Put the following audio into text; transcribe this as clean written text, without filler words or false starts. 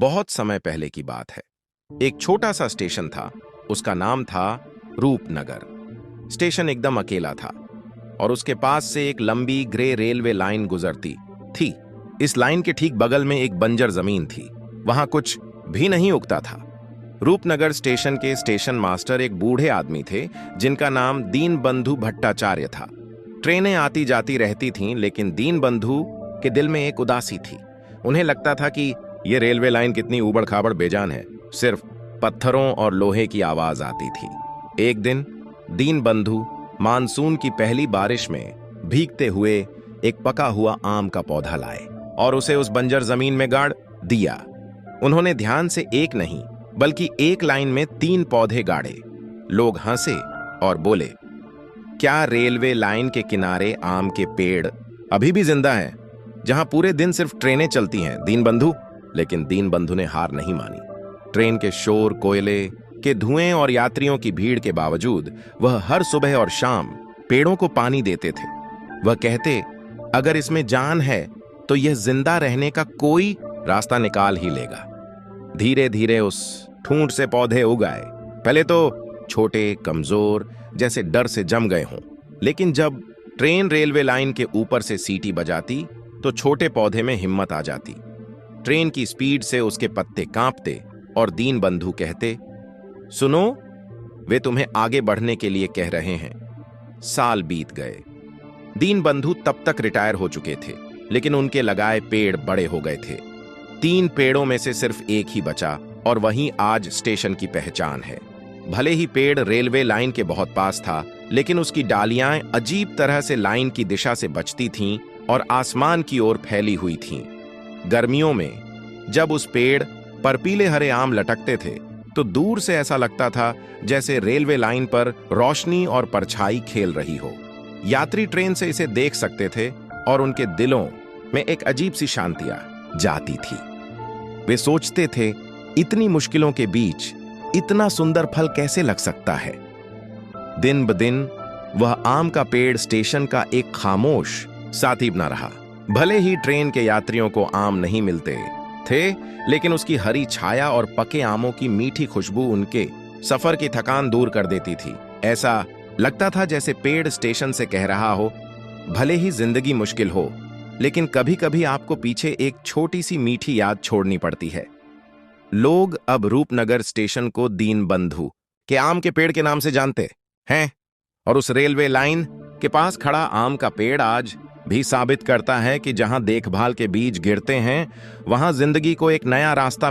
बहुत समय पहले की बात है। एक छोटा सा स्टेशन था। उसका नाम था रूपनगर। स्टेशन एकदम अकेला था और उसके पास से एक लंबी ग्रे रेलवे लाइन गुजरती थी। इस लाइन के ठीक बगल में एक बंजर जमीन थी। वहां कुछ भी नहीं उगता था। रूपनगर स्टेशन के स्टेशन मास्टर एक बूढ़े आदमी थे जिनका नाम दीनबंधु भट्टाचार्य था। ट्रेनें आती जाती रहती थीं, लेकिन दीनबंधु के दिल में एक उदासी थी। उन्हें लगता था कि ये रेलवे लाइन कितनी ऊबड़ खाबड़ बेजान है, सिर्फ पत्थरों और लोहे की आवाज आती थी। एक दिन दीनबंधु मानसून की पहली बारिश में भीगते हुए एक पका हुआ आम का पौधा लाए और उसे उस बंजर जमीन में गाड़ दिया। उन्होंने ध्यान से एक नहीं बल्कि एक लाइन में 3 पौधे गाड़े। लोग हंसे और बोले, क्या रेलवे लाइन के किनारे आम के पेड़ अभी भी जिंदा हैं, जहां पूरे दिन सिर्फ ट्रेनें चलती हैं दीनबंधु? लेकिन दीनबंधु ने हार नहीं मानी। ट्रेन के शोर, कोयले के धुएं और यात्रियों की भीड़ के बावजूद वह हर सुबह और शाम पेड़ों को पानी देते थे। वह कहते, अगर इसमें जान है तो यह जिंदा रहने का कोई रास्ता निकाल ही लेगा। धीरे धीरे उस ठूंठ से पौधे उग आए। पहले तो छोटे, कमजोर, जैसे डर से जम गए हों, लेकिन जब ट्रेन रेलवे लाइन के ऊपर से सीटी बजाती तो छोटे पौधे में हिम्मत आ जाती। ट्रेन की स्पीड से उसके पत्ते कांपते और दीनबंधु कहते, सुनो, वे तुम्हें आगे बढ़ने के लिए कह रहे हैं। साल बीत गए। दीनबंधु तब तक रिटायर हो चुके थे, लेकिन उनके लगाए पेड़ बड़े हो गए थे। 3 पेड़ों में से सिर्फ एक ही बचा और वहीं आज स्टेशन की पहचान है। भले ही पेड़ रेलवे लाइन के बहुत पास था, लेकिन उसकी डालियां अजीब तरह से लाइन की दिशा से बचती थीं और आसमान की ओर फैली हुई थीं। गर्मियों में जब उस पेड़ पर पीले हरे आम लटकते थे तो दूर से ऐसा लगता था जैसे रेलवे लाइन पर रोशनी और परछाई खेल रही हो। यात्री ट्रेन से इसे देख सकते थे और उनके दिलों में एक अजीब सी शांति आ जाती थी। वे सोचते थे, इतनी मुश्किलों के बीच इतना सुंदर फल कैसे लग सकता है। दिन ब दिन वह आम का पेड़ स्टेशन का एक खामोश साथी बना रहा। भले ही ट्रेन के यात्रियों को आम नहीं मिलते थे, लेकिन उसकी हरी छाया और पके आमों की मीठी खुशबू उनके सफर की थकान दूर कर देती थी। ऐसा लगता था जैसे पेड़ स्टेशन से कह रहा हो, भले ही जिंदगी मुश्किल हो, लेकिन कभी कभी आपको पीछे एक छोटी सी मीठी याद छोड़नी पड़ती है। लोग अब रूपनगर स्टेशन को दीनबंधु के आम के पेड़ के नाम से जानते हैं, और उस रेलवे लाइन के पास खड़ा आम का पेड़ आज भी साबित करता है कि जहां देखभाल के बीज गिरते हैं, वहां जिंदगी को एक नया रास्ता